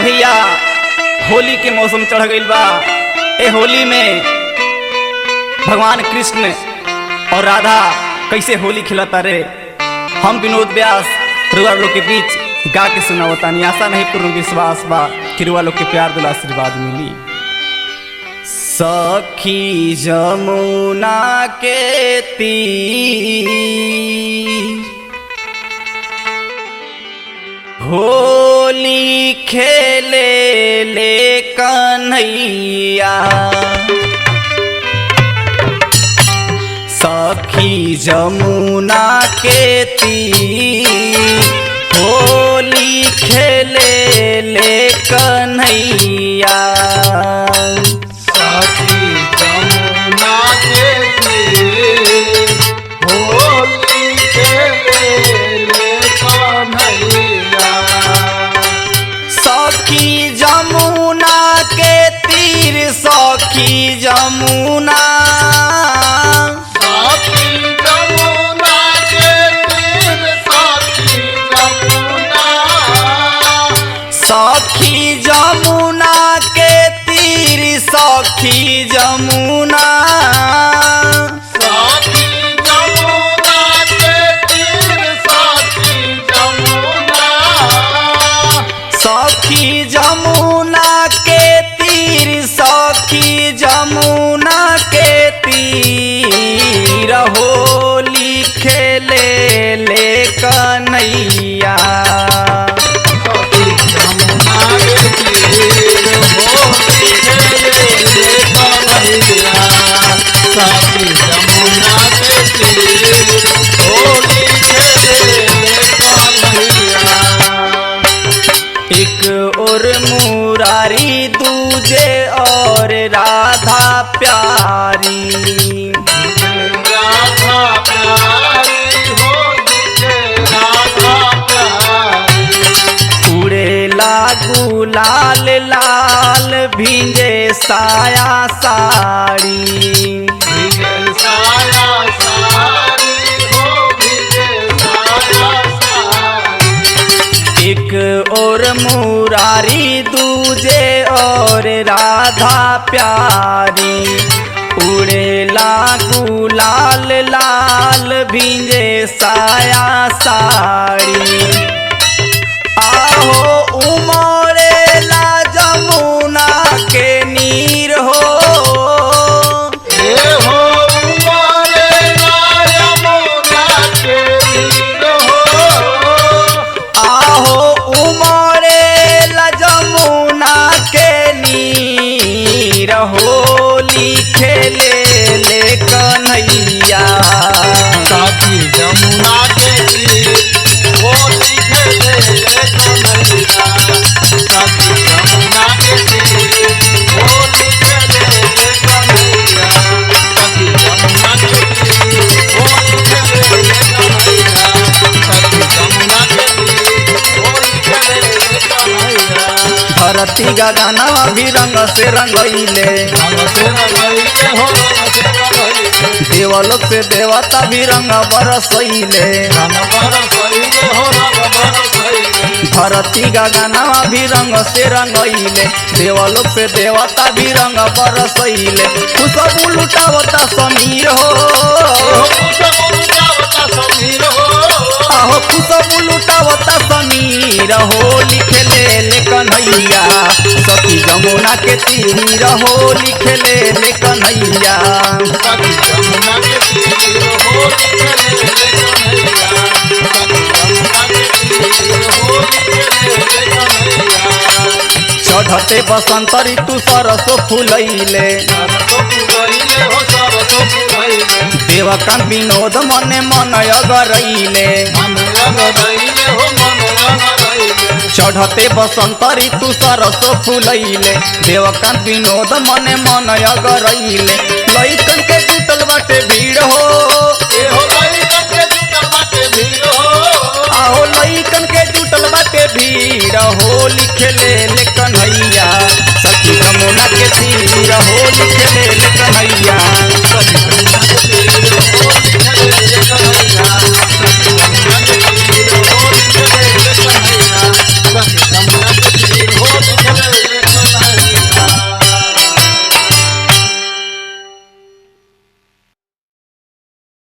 भैया होली के मौसम चढ़ गइल बा। ए होली में भगवान कृष्ण और राधा कैसे होली खिलता रे। हम विनोद व्यास रुआ लोग के बीच गा के सुनावतानी। आशा नहीं पूर्ण विश्वास बा कि रुआ लोग के प्यार दुला आशीर्वाद मिली। सखी जमुना के तीर होली खेले ले कन्हैया। सखी जमुना के तीर होली खेले ले कन्हैया। सखी जमुना के तीर होली खेले ले कन्हैया। सखी जमुना के तीर सखी जमुना। सखी जमुना के तीर सखी जमुना। सखी जमुना के तीर सखी जमुना। सखी जमुना के तीर सखी जमुना। सखी जमुना के तीर सखी जमुना के तीर होली खेले ले कन्हैया। सखी जमुना के तीर होली खेले ले कन्हैया। सखी जमुना के तीर होली खेले ले कन्हैया। एक और मुरारी दूजे और राधा प्यारी। राधा प्यारी हो तुझे राधा प्यारी। उड़ेला गुलाल लाल भींजे साया साड़ी। भीगे साया सारी हो भीगे साया सारी। एक और मुरारी दूजे और राधा प्यारी। उड़ेला गुलाल लाल भींजे साया साड़ी। आहो उमड़ेला जमुना के नीर हो। ए हो उमरे यमुना के तीर हो। आहो उमड़ेला जमुना के नीर होली खेले ले कन्हैया। सखी जमुना के तीर होली खेले ले कन्हैया। सखी जमुना के तीर होली खेले ले कन्हैया। सखी जमुना के तीर होली खेले ले कन्हैया। सखी जमुना के तीर होली खेले ले कन्हैया। धरती गगना भी रंग से रंगैले। रंग से रंगैले हो रंग से रंगैले। देवलोक से देवता भी रंग बरसैले। रंग बरसैले हो रंग बरसैले। धरती गगना भी रंग से रंगैले। देवलोक से देवता भी रंग बरसैले। खुशबू लुटावता समीर हो। हो खुशबू लुटावता समीर हो। आहो खुशबू लुटावता समीर होली खेले ले कन्हैया। सखी जमुना के तीर होली खेले ले कन्हैया। सखी जमुना के तीर होली खेले ले कन्हैया। सखी जमुना के तीर होली खेले ले कन्हैया। चढ़ते बसंत ऋतु सरसो फुलैले। सरसो फुलैले हो सरसो फुलैले। देवकांत विनोद मने मन अगरैले। मन रंगैले हो मन रंगैले। चढ़ते बसंत ऋतु सरसो फुलैले। देवकांत विनोद मने मन अगरैले। लइकन के जुटल बाटे भीड़ हो। ए हो